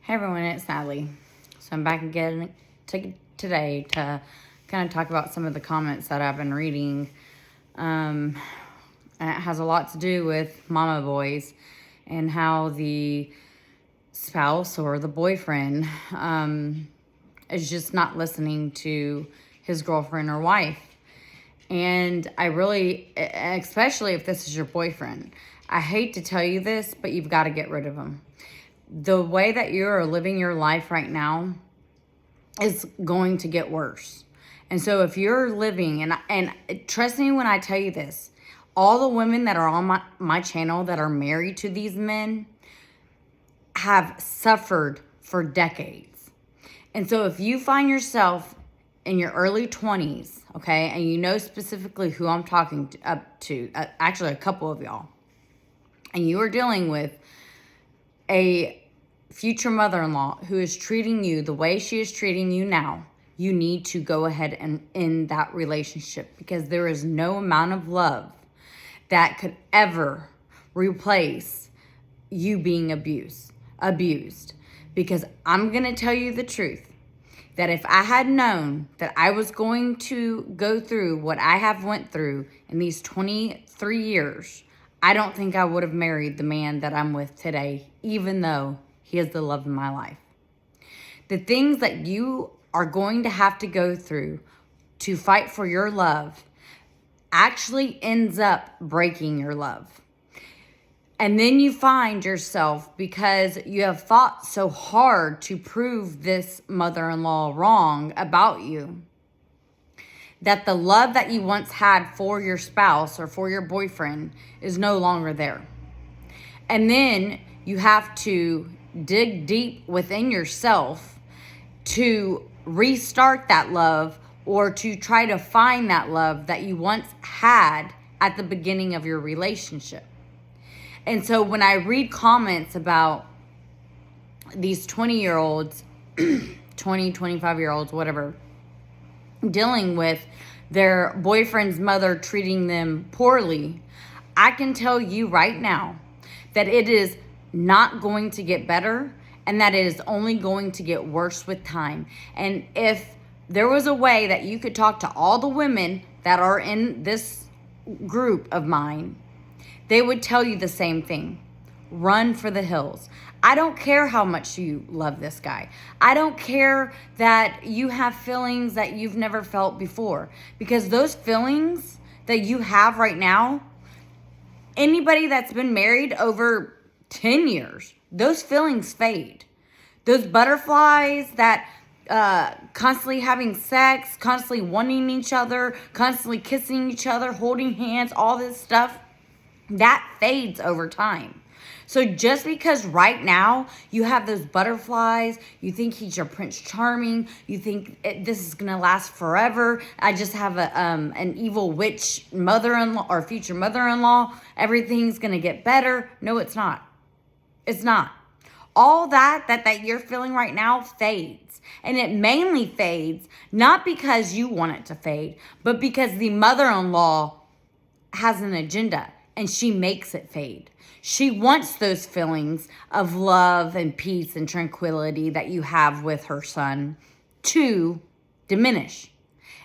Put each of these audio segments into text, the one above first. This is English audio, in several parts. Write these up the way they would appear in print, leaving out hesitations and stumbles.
Hey everyone, it's Natalie. So I'm back again today to kind of talk about some of the comments that I've been reading. And it has a lot to do with mama boys and how the spouse or the boyfriend is just not listening to his girlfriend or wife. And I really, especially if this is your boyfriend, I hate to tell you this, but you've got to get rid of him. The way that you're living your life right now is going to get worse. And so if you're living, and trust me when I tell you this, all the women that are on my channel that are married to these men have suffered for decades. And so if you find yourself in your early 20s, okay, and you know specifically who I'm talking to, actually a couple of y'all, and you are dealing with a future mother-in-law who is treating you the way she is treating you now, you need to go ahead and end that relationship, because there is no amount of love that could ever replace you being abused. Because I'm going to tell you the truth, that if I had known that I was going to go through what I have went through in these 23 years, I don't think I would have married the man that I'm with today, even though he is the love of my life. The things that you are going to have to go through to fight for your love actually ends up breaking your love. And then you find yourself, because you have fought so hard to prove this mother-in-law wrong about you, that the love that you once had for your spouse or for your boyfriend is no longer there. And then you have to dig deep within yourself to restart that love, or to try to find that love that you once had at the beginning of your relationship. And so when I read comments about these 20-year-olds, 25-year-olds, whatever, dealing with their boyfriend's mother treating them poorly, I can tell you right now that it is not going to get better, and that it is only going to get worse with time. And if there was a way that you could talk to all the women that are in this group of mine, they would tell you the same thing. Run for the hills. I don't care how much you love this guy. I don't care that you have feelings that you've never felt before, because those feelings that you have right now, anybody that's been married over 10 years, those feelings fade. Those butterflies that constantly having sex, constantly wanting each other, constantly kissing each other, holding hands, all this stuff, that fades over time. So just because right now you have those butterflies, you think he's your Prince Charming, you think this is going to last forever, I just have an evil witch mother-in-law or future mother-in-law, everything's going to get better. No, it's not. It's not. All that you're feeling right now fades. And it mainly fades not because you want it to fade, but because the mother-in-law has an agenda and she makes it fade. She wants those feelings of love and peace and tranquility that you have with her son to diminish.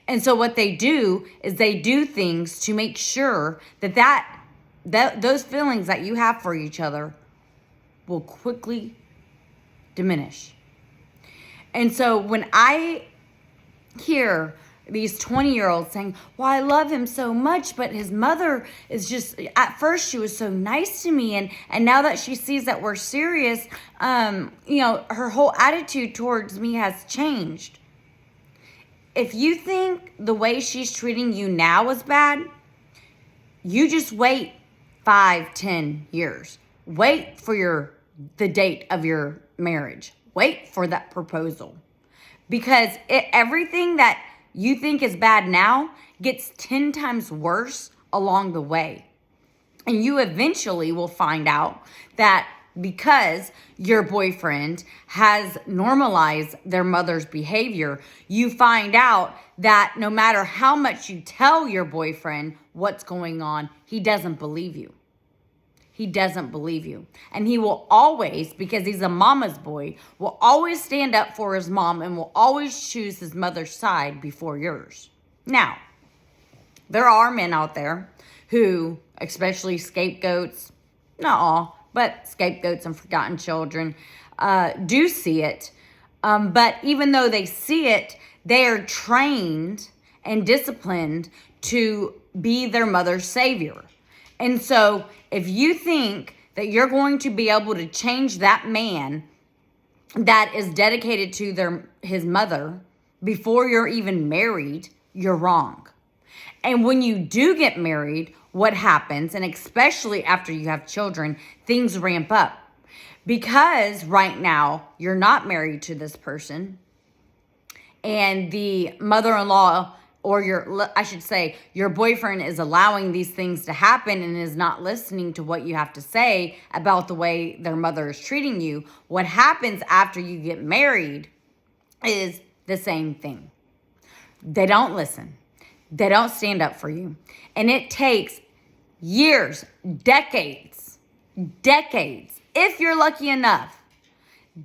And so what they do is they do things to make sure that those feelings that you have for each other will quickly diminish. And so when I hear these 20-year-olds saying, well, I love him so much, but his mother is just, at first she was so nice to me, and now that she sees that we're serious, her whole attitude towards me has changed. If you think the way she's treating you now is bad, you just wait 5, 10 years. Wait for the date of your marriage. Wait for that proposal. Because everything that you think is bad now gets 10 times worse along the way. And you eventually will find out that because your boyfriend has normalized their mother's behavior, you find out that no matter how much you tell your boyfriend what's going on, he doesn't believe you. he doesn't believe you. And he will always, because he's a mama's boy, will always stand up for his mom and will always choose his mother's side before yours. Now, there are men out there who, especially scapegoats, not all, but scapegoats and forgotten children, do see it. But even though they see it, they are trained and disciplined to be their mother's savior. And so if you think that you're going to be able to change that man that is dedicated to his mother before you're even married, you're wrong. And when you do get married, what happens, and especially after you have children, things ramp up. Because right now, you're not married to this person, and the mother-in-law, or your boyfriend is allowing these things to happen and is not listening to what you have to say about the way their mother is treating you, what happens after you get married is the same thing. They don't listen. They don't stand up for you. And it takes years, decades, if you're lucky enough,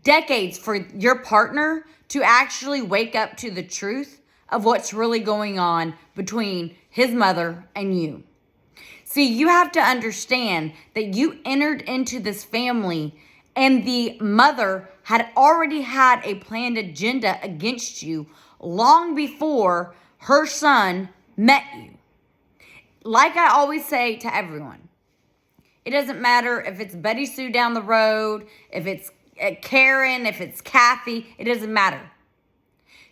decades for your partner to actually wake up to the truth of what's really going on between his mother and you. See, you have to understand that you entered into this family and the mother had already had a planned agenda against you long before her son met you. Like I always say to everyone, it doesn't matter if it's Betty Sue down the road, if it's Karen, if it's Kathy, it doesn't matter.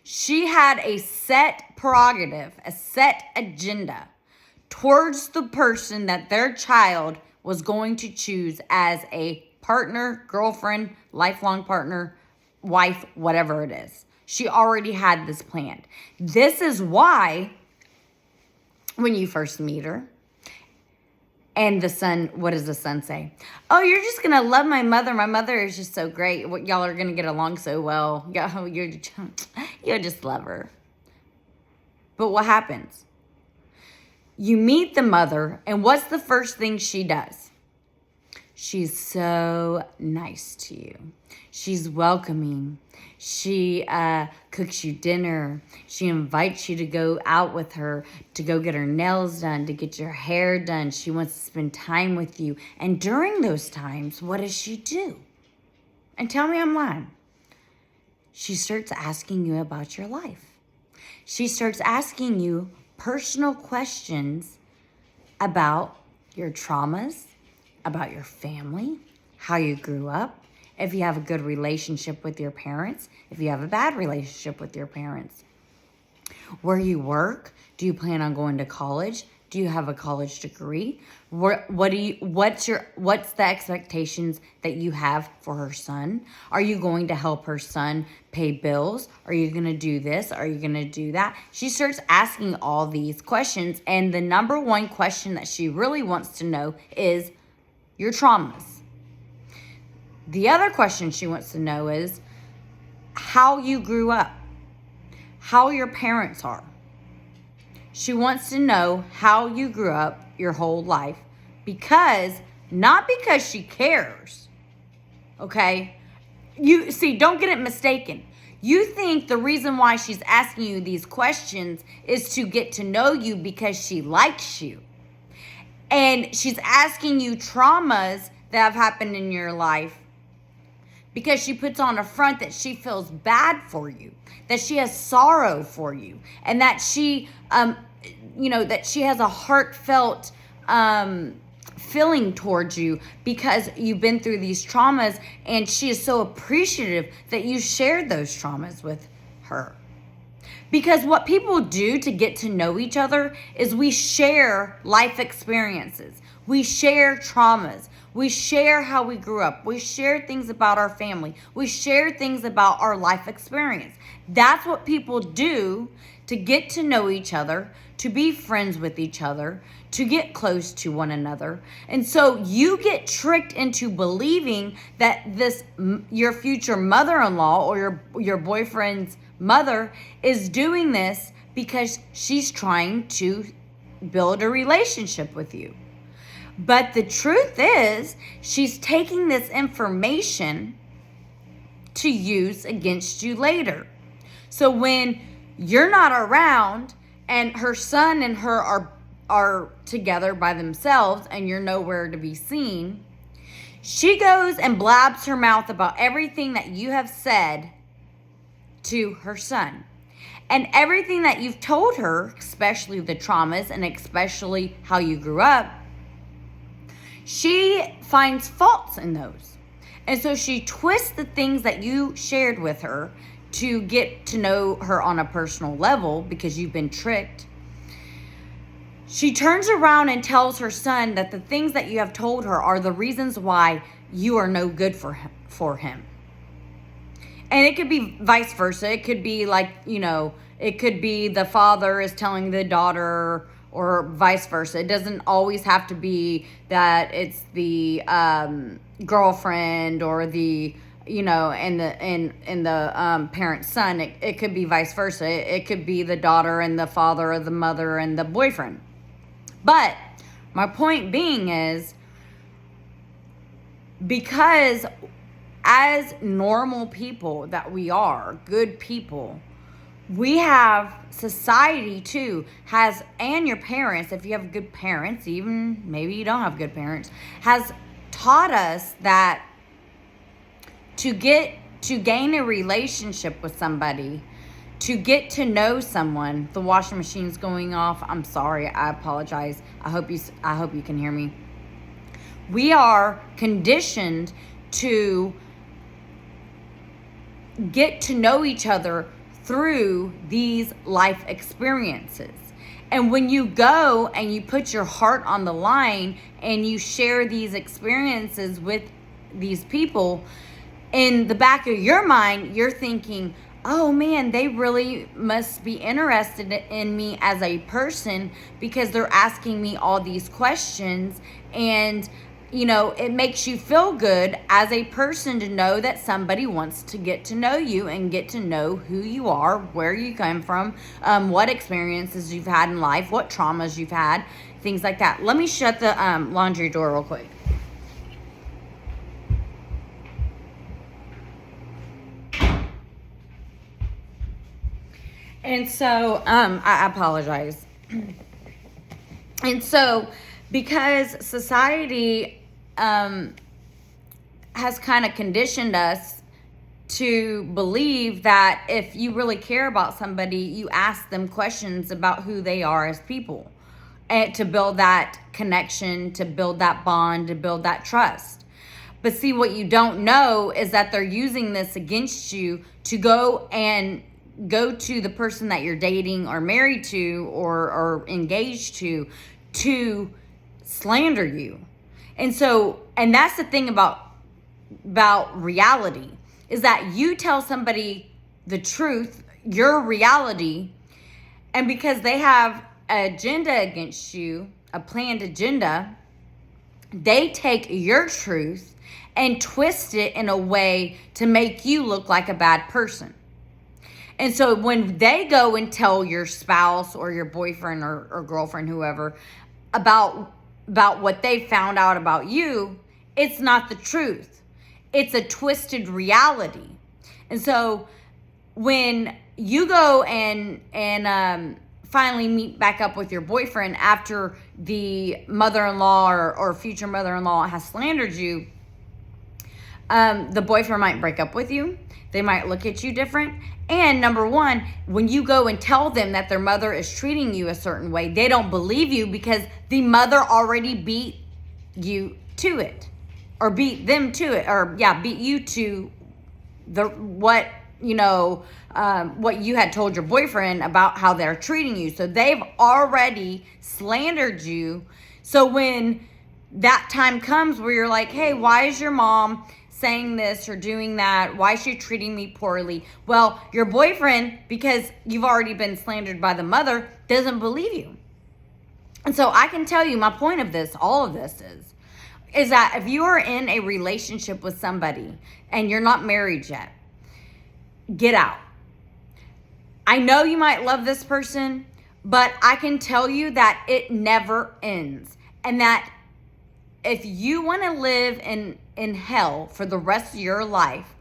She had a set prerogative, a set agenda towards the person that their child was going to choose as a partner, girlfriend, lifelong partner, wife, whatever it is. She already had this planned. This is why when you first meet her, and the son, what does the son say? Oh, you're just going to love my mother. My mother is just so great. Y'all are going to get along so well. You'll just love her. But what happens? You meet the mother, and what's the first thing she does? She's so nice to you. She's welcoming. She cooks you dinner. She invites you to go out with her, to go get her nails done, to get your hair done. She wants to spend time with you. And during those times, what does she do? And tell me I'm lying. She starts asking you about your life. She starts asking you personal questions about your traumas, about your family, how you grew up, if you have a good relationship with your parents, if you have a bad relationship with your parents, where you work, do you plan on going to college? Do you have a college degree? What's the expectations that you have for her son? Are you going to help her son pay bills? Are you going to do this? Are you going to do that? She starts asking all these questions, and the number one question that she really wants to know is your traumas. The other question she wants to know is how you grew up, how your parents are. She wants to know how you grew up your whole life not because she cares, okay? You see, don't get it mistaken. You think the reason why she's asking you these questions is to get to know you because she likes you. And she's asking you traumas that have happened in your life because she puts on a front that she feels bad for you, that she has sorrow for you, and that she, that she has a heartfelt feeling towards you because you've been through these traumas, and she is so appreciative that you shared those traumas with her. Because what people do to get to know each other is we share life experiences. We share traumas. We share how we grew up. We share things about our family. We share things about our life experience. That's what people do to get to know each other, to be friends with each other, to get close to one another. And so you get tricked into believing that your future mother-in-law or your boyfriend's mother is doing this because she's trying to build a relationship with you. But the truth is, she's taking this information to use against you later. So when you're not around and her son and her are together by themselves and you're nowhere to be seen, she goes and blabs her mouth about everything that you have said to her son. And everything that you've told her, especially the traumas and especially how you grew up, she finds faults in those. And so she twists the things that you shared with her to get to know her on a personal level because you've been tricked. She turns around and tells her son that the things that you have told her are the reasons why you are no good for him. And it could be vice versa. It could be like, it could be the father is telling the daughter, or vice versa. It doesn't always have to be that it's the girlfriend or the and the parent's son. It could be vice versa. It could be the daughter and the father, or the mother and the boyfriend. But my point being is, because as normal people that we are, good people, we have society too and your parents, if you have good parents, even maybe you don't have good parents, has taught us that to gain a relationship with somebody, to get to know someone. The washing machine's going off. I'm sorry. I apologize. I hope you can hear me. We are conditioned to get to know each other through these life experiences. And when you go and you put your heart on the line and you share these experiences with these people, in the back of your mind, you're thinking, oh man, they really must be interested in me as a person because they're asking me all these questions. And it makes you feel good as a person to know that somebody wants to get to know you and get to know who you are, where you come from, what experiences you've had in life, what traumas you've had, things like that. Let me shut the laundry door real quick. And so, I apologize. And so, because society has kind of conditioned us to believe that if you really care about somebody, you ask them questions about who they are as people, and to build that connection, to build that bond, to build that trust. But see, what you don't know is that they're using this against you to go to the person that you're dating or married to or engaged to slander you. And that's the thing about reality, is that you tell somebody the truth, your reality, and because they have an agenda against you, a planned agenda, they take your truth and twist it in a way to make you look like a bad person. And so when they go and tell your spouse or your boyfriend or girlfriend, whoever, about what they found out about you, it's not the truth. It's a twisted reality. And so when you go and finally meet back up with your boyfriend after the mother-in-law or future mother-in-law has slandered you, the boyfriend might break up with you. They might look at you different. And number one, when you go and tell them that their mother is treating you a certain way, they don't believe you because the mother already beat you to it, or beat them to it, or beat you to what you had told your boyfriend about how they're treating you. So they've already slandered you. So when that time comes where you're like, hey, why is your mom saying this or doing that? Why is she treating me poorly? Well, your boyfriend, because you've already been slandered by the mother, doesn't believe you. And so I can tell you, my point of this, all of this is that if you are in a relationship with somebody and you're not married yet, get out. I know you might love this person, but I can tell you that it never ends, and that if you want to live in hell for the rest of your life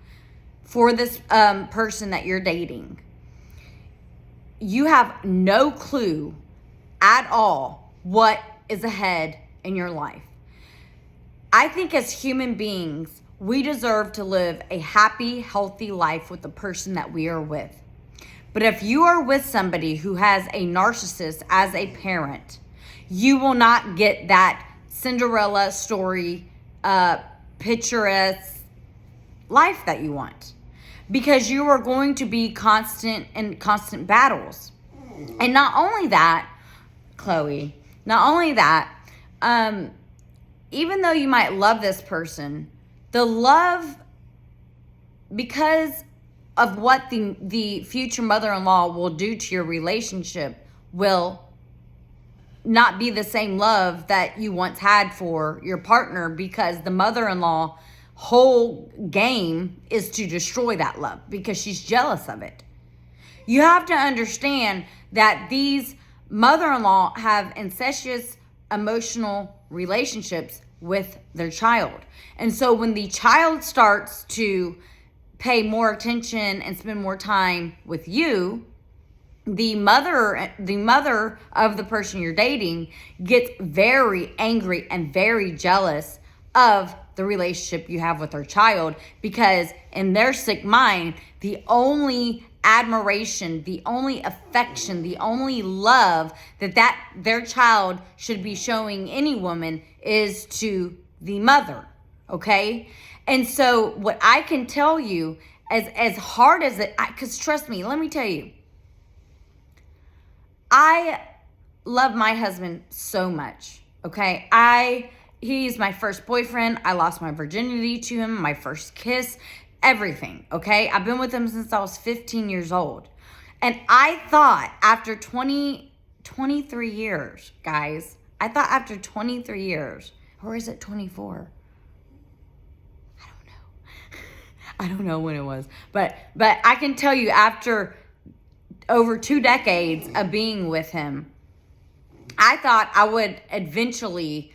for this person that you're dating, you have no clue at all what is ahead in your life. I think as human beings, we deserve to live a happy, healthy life with the person that we are with. But if you are with somebody who has a narcissist as a parent, you will not get that Cinderella story, picturesque life that you want, because you are going to be constant battles. And not only that, Chloe, even though you might love this person, the love, because of what the future mother-in-law will do to your relationship, will not be the same love that you once had for your partner, because the mother-in-law whole game is to destroy that love because she's jealous of it. You have to understand that these mother-in-law have incestuous emotional relationships with their child. And so when the child starts to pay more attention and spend more time with you, the mother of the person you're dating gets very angry and very jealous of the relationship you have with her child, because in their sick mind, the only admiration, the only affection, the only love that their child should be showing any woman is to the mother, okay? And so what I can tell you, as hard as it, because trust me, let me tell you, I love my husband so much, okay? He's my first boyfriend. I lost my virginity to him, my first kiss, everything, okay? I've been with him since I was 15 years old. And I thought after 23 years, guys, I thought after 23 years, or is it 24? I don't know when it was. But I can tell you, after over 2 decades of being with him, I thought I would eventually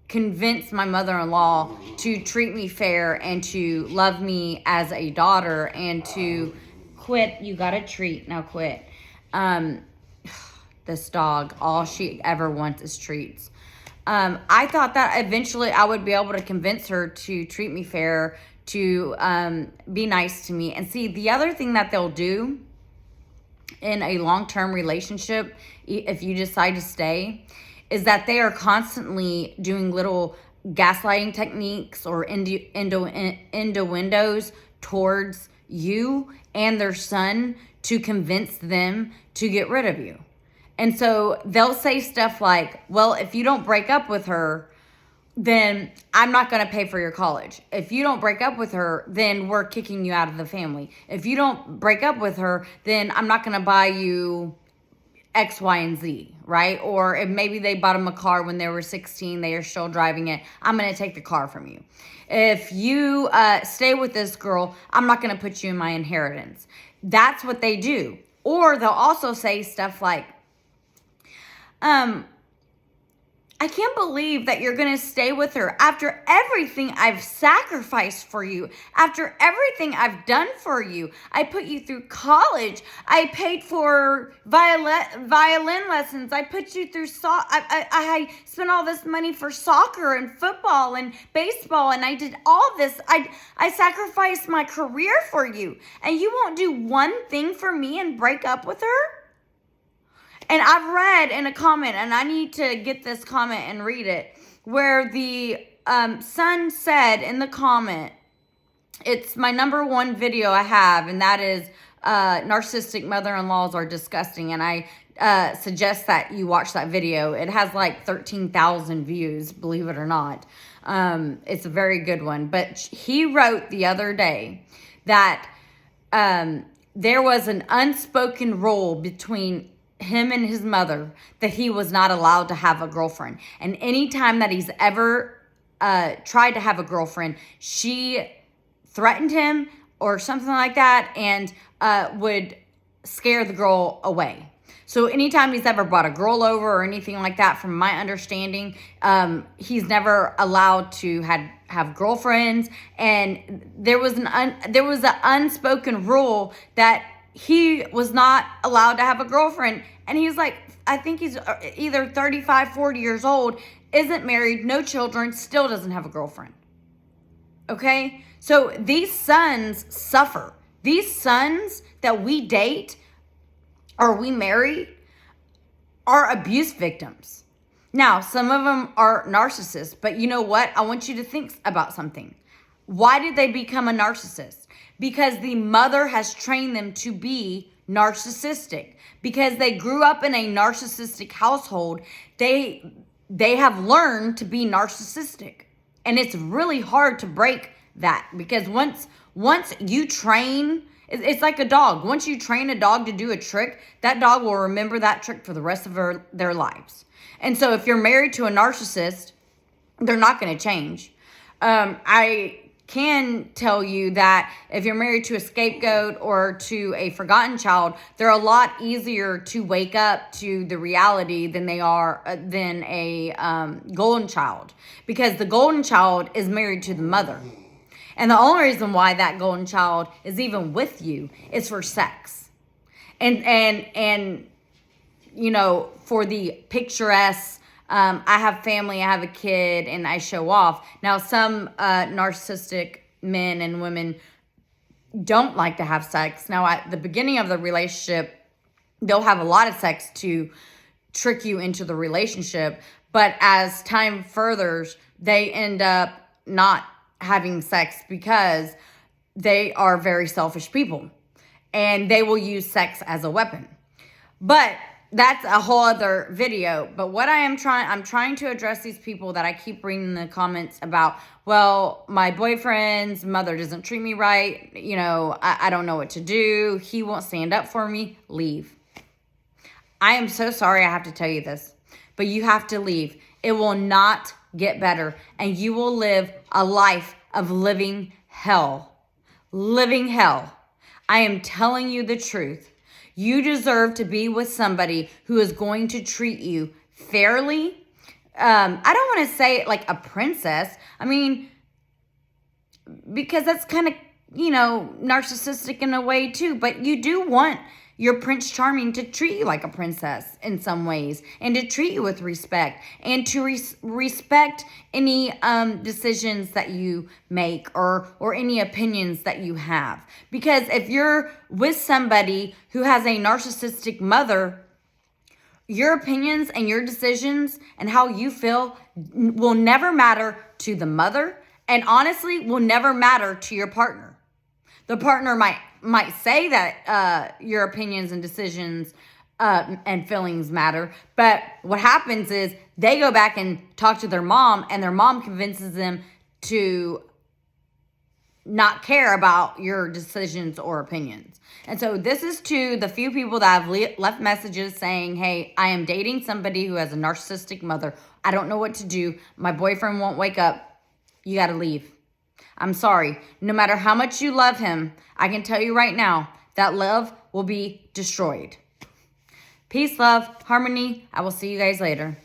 convince my mother-in-law to treat me fair and to love me as a daughter and to quit. You got a treat, now quit. This dog, all she ever wants is treats. I thought that eventually I would be able to convince her to treat me fair, to be nice to me. And see, the other thing that they'll do in a long-term relationship, if you decide to stay, is that they are constantly doing little gaslighting techniques or innuendos towards you and their son to convince them to get rid of you. And so they'll say stuff like, well, if you don't break up with her, then I'm not going to pay for your college. If you don't break up with her, then we're kicking you out of the family. If you don't break up with her, then I'm not going to buy you X, Y, and Z, right? Or if maybe they bought them a car when they were 16, they are still driving it, I'm going to take the car from you. If you stay with this girl, I'm not going to put you in my inheritance. That's what they do. Or they'll also say stuff like, I can't believe that you're going to stay with her after everything I've sacrificed for you, after everything I've done for you. I put you through college. I paid for violin lessons. I put you through I spent all this money for soccer and football and baseball, and I did all this. I sacrificed my career for you, and you won't do one thing for me and break up with her? And I've read in a comment, and I need to get this comment and read it, where the son said in the comment, it's my number one video I have, and that is Narcissistic Mother-in-Laws Are Disgusting. And I suggest that you watch that video. It has like 13,000 views, believe it or not. It's a very good one. But he wrote the other day that there was an unspoken rule between him and his mother that he was not allowed to have a girlfriend. And anytime that he's ever tried to have a girlfriend, she threatened him or something like that and would scare the girl away. So anytime he's ever brought a girl over or anything like that, from my understanding, he's never allowed to have girlfriends. And there was an unspoken rule that he was not allowed to have a girlfriend. And he's like, I think he's either 35, 40 years old, isn't married, no children, still doesn't have a girlfriend. Okay? So these sons suffer. These sons that we date or we marry are abuse victims. Now, some of them are narcissists, but you know what? I want you to think about something. Why did they become a narcissist? Because the mother has trained them to be narcissistic. Because they grew up in a narcissistic household, they have learned to be narcissistic. And it's really hard to break that, because once you train, it's like a dog. Once you train a dog to do a trick, that dog will remember that trick for the rest of their lives. And so if you're married to a narcissist, they're not going to change. I can tell you that if you're married to a scapegoat or to a forgotten child, they're a lot easier to wake up to the reality than they are than a golden child, because the golden child is married to the mother. And the only reason why that golden child is even with you is for sex. And you know, for the picturesque, I have family, I have a kid, and I show off. Now, some narcissistic men and women don't like to have sex. Now, at the beginning of the relationship, they'll have a lot of sex to trick you into the relationship. But as time furthers, they end up not having sex because they are very selfish people. And they will use sex as a weapon. But that's a whole other video. But what I'm trying to address these people that I keep reading in the comments about, well, my boyfriend's mother doesn't treat me right. You know, I don't know what to do. He won't stand up for me. Leave. I am so sorry I have to tell you this, but you have to leave. It will not get better, and you will live a life of living hell. Living hell. I am telling you the truth. You deserve to be with somebody who is going to treat you fairly. I don't want to say like a princess. I mean, because that's kind of, you know, narcissistic in a way too. But you do want your Prince Charming to treat you like a princess in some ways, and to treat you with respect, and to respect any decisions that you make or any opinions that you have. Because if you're with somebody who has a narcissistic mother, your opinions and your decisions and how you feel will never matter to the mother, and honestly will never matter to your partner. The partner might say that your opinions and decisions and feelings matter, but what happens is they go back and talk to their mom, and their mom convinces them to not care about your decisions or opinions. And so this is to the few people that have left messages saying, hey, I am dating somebody who has a narcissistic mother. I don't know what to do. My boyfriend won't wake up. You got to leave. I'm sorry. No matter how much you love him, I can tell you right now that love will be destroyed. Peace, love, harmony. I will see you guys later.